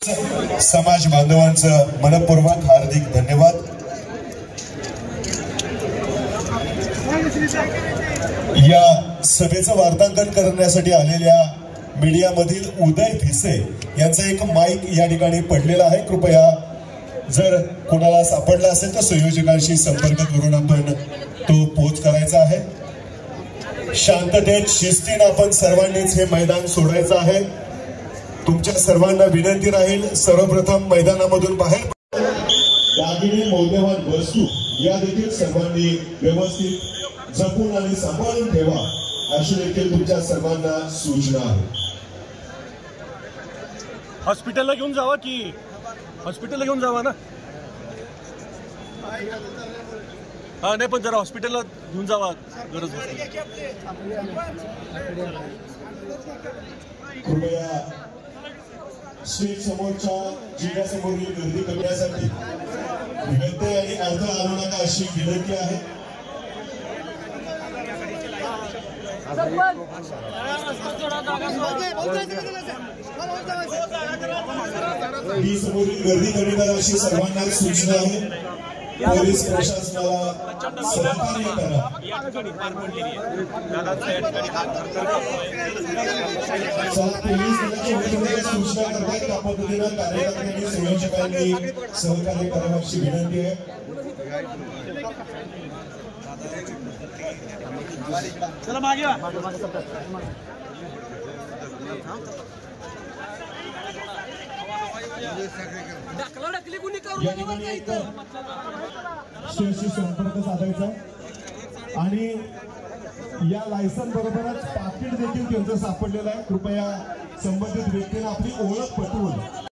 समाज बांधवांचं मनपूर्वक हार्दिक धन्यवाद। या सभेचं वार्तांकन करण्यासाठी आलेल्या मीडियामधील उदय भिसे यांचा एक माईक या ठिकाणी पडलेला आहे। कृपया जर कोणाला सापडला असेल तर संयोजकांशी संपर्क करून आपण तो पोच करायचा आहे। शांततेत शिस्तीने आपण सर्वांनीच हे मैदान सोडायचं आहे। तुमच्या सर्वांना विनंती राहील, सर्वप्रथम मैदानामधून बाहेर दागिने मौल्यवान वस्तू या देखील सर्वांनी व्यवस्थित जपून आणि सांभाळून ठेवा अशी देखील तुमच्या सर्वांना सूचना आहे। हॉस्पिटलला घेऊन जावा की हॉस्पिटलला घेऊन जावा ना। हा नाही पण जरा हॉस्पिटलला घेऊन जावा गरज कृपया स्टेज समोरच्या जिल्ह्यासमोरील गर्दी करण्यासाठी विनंती आणि अर्ज आणू नका अशी विनंती आहे। समोरील गर्दी कमी करा अशी सर्वांना सूचना आहे। पोलीस प्रशासनाला सहकार्य करा। पोलीस सूचना करतात त्या पद्धतीनं कार्यकर्त्यांनी संयोजकांनी सहकार्य करावं अशी विनंती आहे। चला मागे स्टेजशी संपर्क साधायचा आणि या लायसन बरोबरच पाकिट देखील त्यांचं सापडलेलं आहे। कृपया संबंधित व्यक्तीने आपली ओळख पटवून